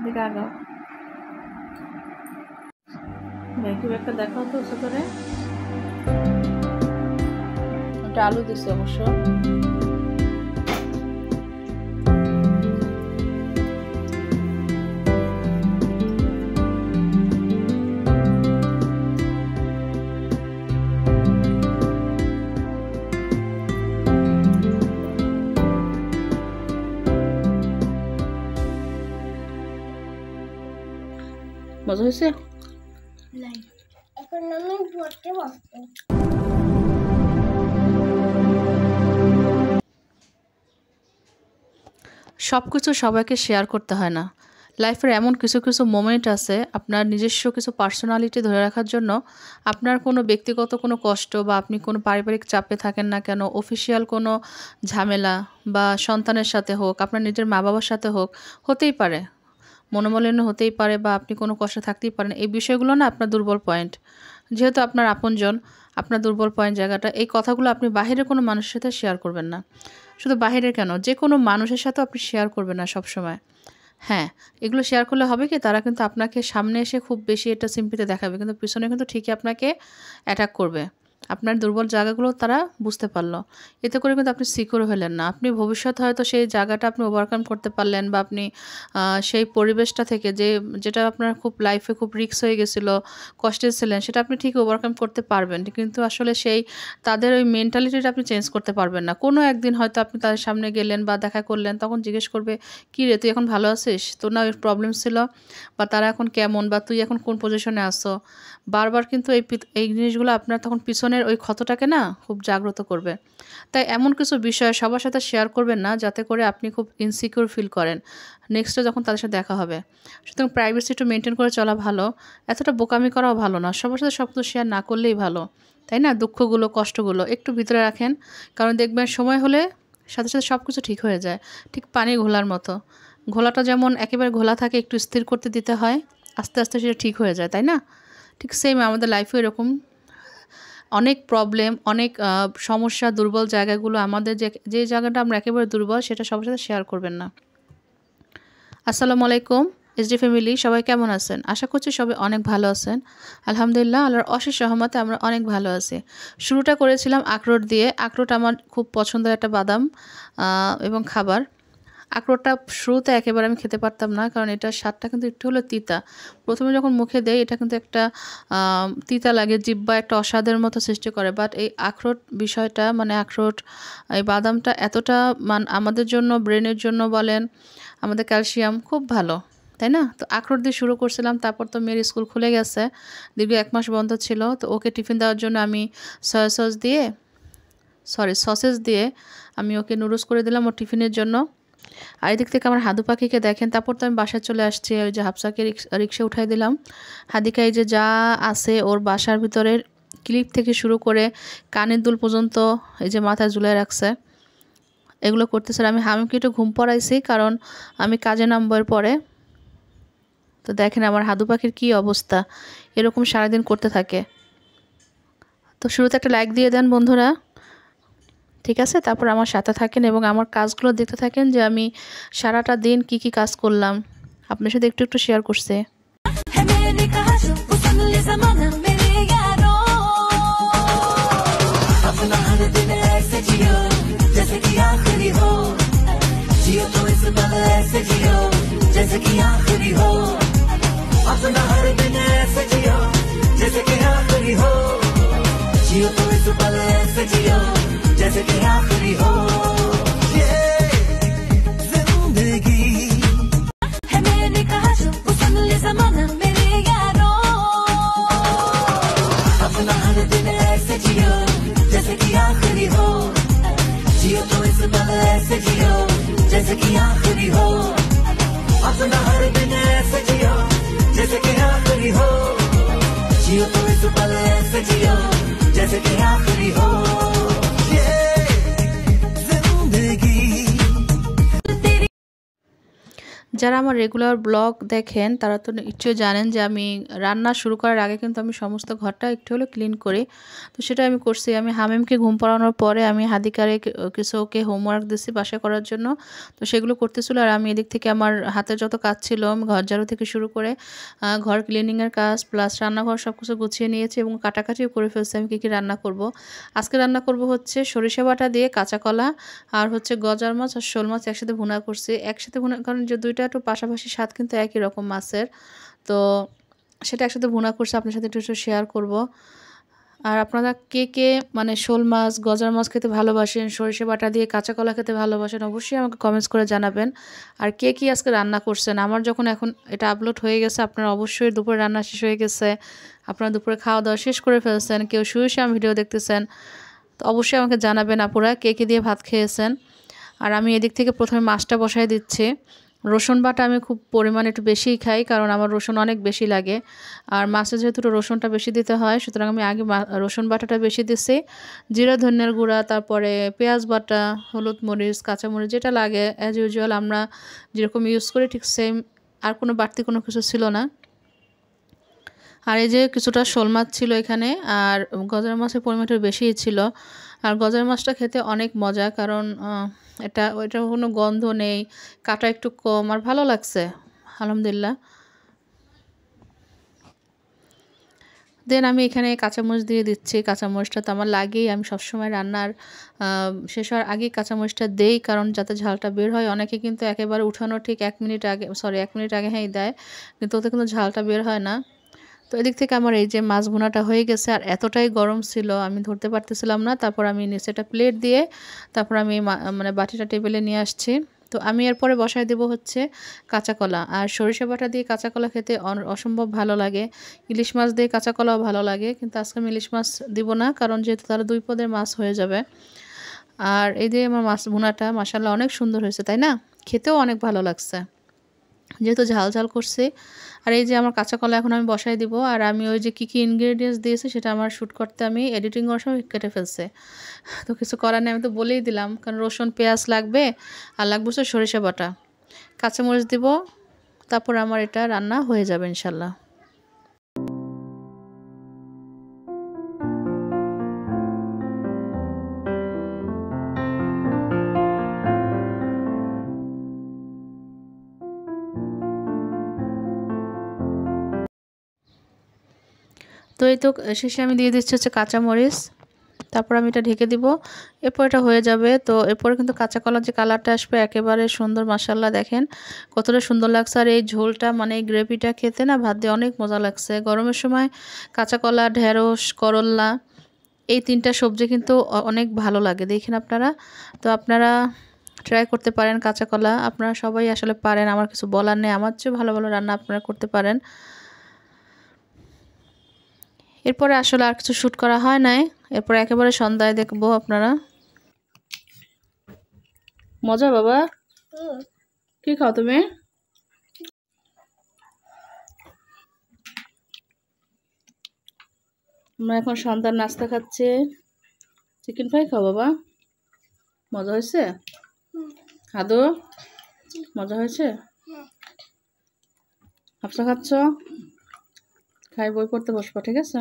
দিকে আগাও, ভ্যাকুম একটা দেখাও তো ওসব করে। এটা আলু দিচ্ছে অবশ্য। মজা হয়েছে? এখন আমি পড়তে বসবো। সব কিছু সবাইকে শেয়ার করতে হয় না। লাইফের এমন কিছু কিছু মোমেন্ট আছে, আপনার নিজস্ব কিছু পার্সোনালিটি ধরে রাখার জন্য আপনার কোনো ব্যক্তিগত কোনো কষ্ট বা আপনি কোনো পারিবারিক চাপে থাকেন না কেন, অফিসিয়াল কোনো ঝামেলা বা সন্তানের সাথে হোক, আপনার নিজের মা বাবার সাথে হোক, হতেই পারে, মনোমালিন্য হতেই পারে বা আপনি কোনো কষ্টে থাকতেই পারেন। এই বিষয়গুলো না আপনার দুর্বল পয়েন্ট। যেহেতু আপনার আপনজন, আপনার দুর্বল পয়েন্ট জায়গাটা, এই কথাগুলো আপনি বাহিরে কোনো মানুষের সাথে শেয়ার করবেন না। শুধু বাহিরে কেন, যে কোনো মানুষের সাথে আপনি শেয়ার করবেন না সবসময়। হ্যাঁ, এগুলো শেয়ার করলে হবে কি, তারা কিন্তু আপনাকে সামনে এসে খুব বেশি এটা সিম্পিতে দেখাবে, কিন্তু পিছনে কিন্তু ঠিকই আপনাকে অ্যাটাক করবে। আপনার দুর্বল জায়গাগুলো তারা বুঝতে পারলো, এতে করে কিন্তু আপনি সিকিউর হলেন না। আপনি ভবিষ্যতে হয়তো সেই জায়গাটা আপনি ওভারকাম করতে পারলেন, বা আপনি সেই পরিবেশটা থেকে যেটা আপনার খুব লাইফে খুব রিস্ক হয়ে গেছিলো, কষ্টে ছিলেন, সেটা আপনি ঠিক ওভারকাম করতে পারবেন, কিন্তু আসলে সেই তাদের ওই মেন্টালিটিটা আপনি চেঞ্জ করতে পারবেন না। কোনো একদিন হয়তো আপনি তাদের সামনে গেলেন বা দেখা করলেন, তখন জিজ্ঞেস করবে, কী রে তুই এখন ভালো আছিস, তোর না ওই প্রবলেম ছিল, বা তারা এখন কেমন, বা তুই এখন কোন পজিশনে আসো। বারবার কিন্তু এই জিনিসগুলো আপনার তখন পিছনের ওই ক্ষতটাকে না খুব জাগ্রত করবে। তাই এমন কিছু বিষয় সবার সাথে শেয়ার করবেন না যাতে করে আপনি খুব ইনসিকিউর ফিল করেন নেক্সটে যখন তাদের সাথে দেখা হবে। সুতরাং প্রাইভেসি একটু মেনটেন করে চলা ভালো, এতটা বোকামি করাও ভালো না, সবার সাথে সব কিছু শেয়ার না করলেই ভালো, তাই না? দুঃখগুলো, কষ্টগুলো একটু ভিতরে রাখেন, কারণ দেখবেন সময় হলে সাথে সাথে সব কিছু ঠিক হয়ে যায়। ঠিক পানি ঘোলার মতো, ঘোলাটা যেমন একেবারে ঘোলা থাকে, একটু স্থির করতে দিতে হয়, আস্তে আস্তে সেটা ঠিক হয়ে যায়, তাই না? ঠিক সেম আমাদের লাইফেও এরকম অনেক প্রবলেম, অনেক সমস্যা, দুর্বল জায়গাগুলো আমাদের যে জায়গাটা আমরা একেবারে দুর্বল, সেটা সবার সাথে শেয়ার করবেন না। আসসালামু আলাইকুম এসডি ফ্যামিলি, সবাই কেমন আছেন? আশা করছি সবাই অনেক ভালো আছেন। আলহামদুলিল্লাহ, আল্লাহর অশেষ রহমতে আমরা অনেক ভালো আছি। শুরুটা করেছিলাম আখরোট দিয়ে। আখরোট আমার খুব পছন্দের একটা বাদাম এবং খাবার। আখরোটটা শুরুতে একেবারে আমি খেতে পারতাম না, কারণ এটার স্বাদটা কিন্তু একটু হলো তিতা। প্রথমে যখন মুখে দেয় এটা কিন্তু একটা তিতা লাগে, জিহ্বা একটা অস্বাদের মতো সৃষ্টি করে। বাট এই আখরোট বিষয়টা, মানে আখরোট, এই বাদামটা এতটা আমাদের জন্য, ব্রেনের জন্য বলেন, আমাদের ক্যালসিয়াম খুব ভালো, তাই না? তো আখরোট দিয়ে শুরু করছিলাম। তারপর তো মেয়ের স্কুল খুলে গেছে, দীর্ঘ 1 মাস বন্ধ ছিল। তো ওকে টিফিন দেওয়ার জন্য আমি সসেস দিয়ে আমি ওকে নুডলস করে দিলাম ওর টিফিনের জন্য। আর এদিক থেকে আমার হাদু পাখিকে দেখেন। তারপর তো আমি বাসায় চলে আসছি, ওই যে হাফসাকে রিক্সা উঠাই দিলাম। হাদিকা এই যে যা আছে ওর বাসার ভিতরের ক্লিপ থেকে শুরু করে কানের দুল পর্যন্ত এই যে মাথায় ঝুলাই রাখছে, এগুলো করতেছে। আমি হামিমকে একটু ঘুম পড়াইছি, কারণ আমি কাজে নামবার পরে। তো দেখেন আমার হাদু পাখির কী অবস্থা, এরকম সারাদিন করতে থাকে। তো শুরুতে একটা লাইক দিয়ে দেন বন্ধুরা, ঠিক আছে? তারপর আমার সাথে থাকেন এবং আমার কাজগুলো দেখতে থাকেন যে আমি সারাটা দিন কি কি কাজ করলাম, আপনার সাথে একটু একটু শেয়ার করছে। जैसे कि आखिरी हो ये जिंदगी है, मैंने कहा जो वो सुन ले ज़माना मेरे यारों, अपना हर दिन ऐसे जियो जैसे कि आखिरी हो, जियो तो इस पल ऐसे जियो जैसे कि आखिरी हो, अपना हर दिन ऐसे जियो जैसे कि आखिरी हो, जियो तो इस पल ऐसे जियो जैसे कि आखिरी हो। যারা আমার রেগুলার ব্লগ দেখেন তারা তো নিশ্চয়ই জানেন যে আমি রান্না শুরু করার আগে কিন্তু আমি সমস্ত ঘরটা একটু হলেও ক্লিন করি। তো সেটা আমি করছি। আমি হামিমকে ঘুম পাড়ানোর পরে আমি হাদিকারে কিছু ওকে হোমওয়ার্ক দিচ্ছি বাসায় করার জন্য। তো সেগুলো করতেছিল আর আমি এদিক থেকে আমার হাতের যত কাজ ছিল আমি ঘর ঝাড়ু থেকে শুরু করে ঘর ক্লিনিংয়ের কাজ প্লাস রান্নাঘর সব কিছু গুছিয়ে নিয়েছি এবং কাটাকাটিও করে ফেলছি আমি কী কী রান্না করব। আজকে রান্না করব হচ্ছে সরিষা বাটা দিয়ে কাঁচা কলা আর হচ্ছে গজার মাছ আর শোল মাছ একসাথে ভুনা করছি। একসাথে ভুনা কারণ যে দুইটা একটু পাশাপাশি স্বাদ কিন্তু একই রকম মাছের, তো সেটা একসাথে ভুনা করছি আপনার সাথে একটু শেয়ার করব। আর আপনারা কে কে মানে শোল মাছ গজার মাছ খেতে ভালোবাসেন, সরিষা বাটা দিয়ে কাঁচা কলা খেতে ভালোবাসেন অবশ্যই আমাকে কমেন্টস করে জানাবেন। আর কে কী আজকে রান্না করছেন। আমার যখন এখন এটা আপলোড হয়ে গেছে আপনারা অবশ্যই দুপুরে রান্না শেষ হয়ে গেছে, আপনারা দুপুরে খাওয়া দাওয়া শেষ করে ফেলছেন, কেউ শুয়ে শুয়ে ভিডিও দেখতেছেন। তো অবশ্যই আমাকে জানাবেন আপুরা কে কে দিয়ে ভাত খেয়েছেন। আর আমি এদিক থেকে প্রথমে মাছটা বসায় দিচ্ছি। রসুন বাটা আমি খুব পরিমাণে একটু বেশিই খাই কারণ আমার রসুন অনেক বেশি লাগে আর মাছে যেহেতু রসুনটা বেশি দিতে হয় সুতরাং আমি আগে রসুন বাটাটা বেশি দিচ্ছি। জিরা ধনিয়ার গুঁড়া, তারপরে পেঁয়াজ বাটা, হলুদ মরিচ, কাঁচামরিচ যেটা লাগে অ্যাজ ইউজুয়াল আমরা যেরকম ইউজ করি ঠিক সেম, আর কোনো বাড়তি কোনো কিছু ছিল না। আর এই যে কিছুটা শোল মাছ ছিল এখানে আর গজার মাছের পরিমাণটা বেশিই ছিল। আর গজার মাছটা খেতে অনেক মজা কারণ এটা কোনো গন্ধ নেই, কাটা একটু কম আর ভালো লাগছে আলহামদুলিল্লাহ। দেন আমি এখানে কাঁচামরিচ দিয়ে দিচ্ছি। কাঁচামরিচটা তো আমার লাগেই, আমি সবসময় রান্নার শেষ হওয়ার আগেই কাঁচামরিচটা দেই কারণ যাতে ঝালটা বের হয়। অনেকে কিন্তু একেবারে উঠানোর ঠিক 1 মিনিট আগে 1 মিনিট আগে হ্যাঁ দেয়, কিন্তু ওতে কিন্তু ঝালটা বের হয় না। তো এদিক থেকে আমার এই যে মাছ ভুনাটা হয়ে গেছে আর এতটাই গরম ছিল আমি ধরতে পারতেছিলাম না। তারপর আমি নিচে একটা প্লেট দিয়ে তারপর আমি মানে বাটিটা টেবিলে নিয়ে আসছি। তো আমি এরপরে বসায় দেবো হচ্ছে কাঁচা কলা। আর সরিষা বাটা দিয়ে কাঁচা কলা খেতে অসম্ভব ভালো লাগে। ইলিশ মাছ দিয়ে কাঁচা কলাও ভালো লাগে, কিন্তু আজকে আমি ইলিশ মাছ দিব না কারণ যেহেতু তারা 2 পদের মাছ হয়ে যাবে। আর এই যে আমার মাছ ভুনাটা মাশাআল্লাহ অনেক সুন্দর হয়েছে, তাই না? খেতেও অনেক ভালো লাগছে যেহেতু ঝাল ঝাল করছে। আর এই যে আমার কাঁচা কলা এখন আমি বসাই দিব। আর আমি ওই যে কী কী ইনগ্রেডিয়েন্টস দিয়েছি সেটা আমার শ্যুট করতে আমি এডিটিং করার সময় কেটে ফেলছে। তো কিছু করার নেই, আমি তো বলেই দিলাম কারণ রসুন পেঁয়াজ লাগবে আর লাগবে হচ্ছে সরিষা বাটা, কাঁচামরিচ দিব, তারপর আমার এটা রান্না হয়ে যাবে ইনশাল্লাহ। তো এই তো শেষে আমি দিয়ে দিচ্ছি হচ্ছে কাঁচামরিচ, তারপর আমি এটা ঢেকে দিব। এরপর এটা হয়ে যাবে। তো এরপরে কিন্তু কাঁচা কলার যে কালারটা আসবে একেবারে সুন্দর, মাশাআল্লাহ দেখেন কতটা সুন্দর লাগছে। আর এই ঝোলটা মানে এই গ্রেভিটা খেতে না ভাত দিয়ে অনেক মজা লাগছে। গরমের সময় কাঁচা কলা, ঢেঁড়স, করল্লা এই 3টা সবজি কিন্তু অনেক ভালো লাগে দেখেন আপনারা। তো আপনারা ট্রাই করতে পারেন কাঁচা কলা, আপনারা সবাই আসলে পারেন, আমার কিছু বলার নেই, আমার চেয়ে ভালো ভালো রান্না আপনারা করতে পারেন। এরপরে আসলে আর কিছু শ্যুট করা হয় নাই, এরপরে একেবারে সন্ধ্যায় দেখবো আপনারা। মজা বাবা, কি খাও তুমি? আমরা এখন সন্ধ্যার নাস্তা খাচ্ছি, চিকেন ফ্রাই খাও বাবা। মজা হয়েছে? আদৌ মজা হয়েছে? হাফসা খাচ্ছ? খাই বই পড়তে বসবো, ঠিক আছে?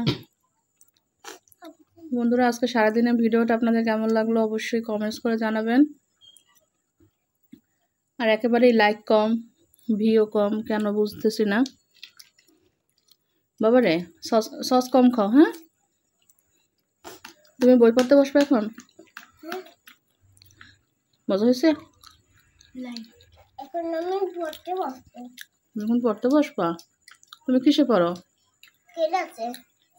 বন্ধুরা আজকে সারাদিনের ভিডিওটা আপনাদের কেমন লাগলো অবশ্যই কমেন্টস করে জানাবেন। আর একেবারেই লাইক কম, ভিউ কম, কেন বুঝতেছি না বাবারে। সস কম খাও, হ্যাঁ? তুমি বই পড়তে বসবে এখন? মজা হয়েছে? এখন আমি পড়তে বসবো। এখন পড়তে বসবা? তুমি কিসে পড়ো? ক্লাসে।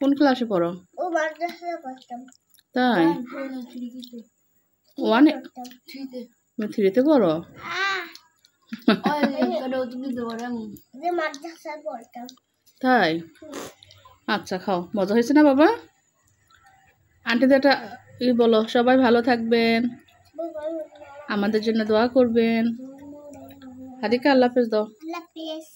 কোন ক্লাসে পড়ো? ও মাদ্রাসায় পড়তাম। তাই? 1 এ? তুমি 3-তে পড়ো? যে মাদ্রাসায় পড়তাম। তাই? আচ্ছা খাও। মজা হয়েছে না বাবা? আন্টিদের একটা বলো, সবাই ভালো থাকবেন, আমাদের জন্য দোয়া করবেন। হাদিকা আল্লাহ হাফেজ দাও। আল্লাহ হাফেজ।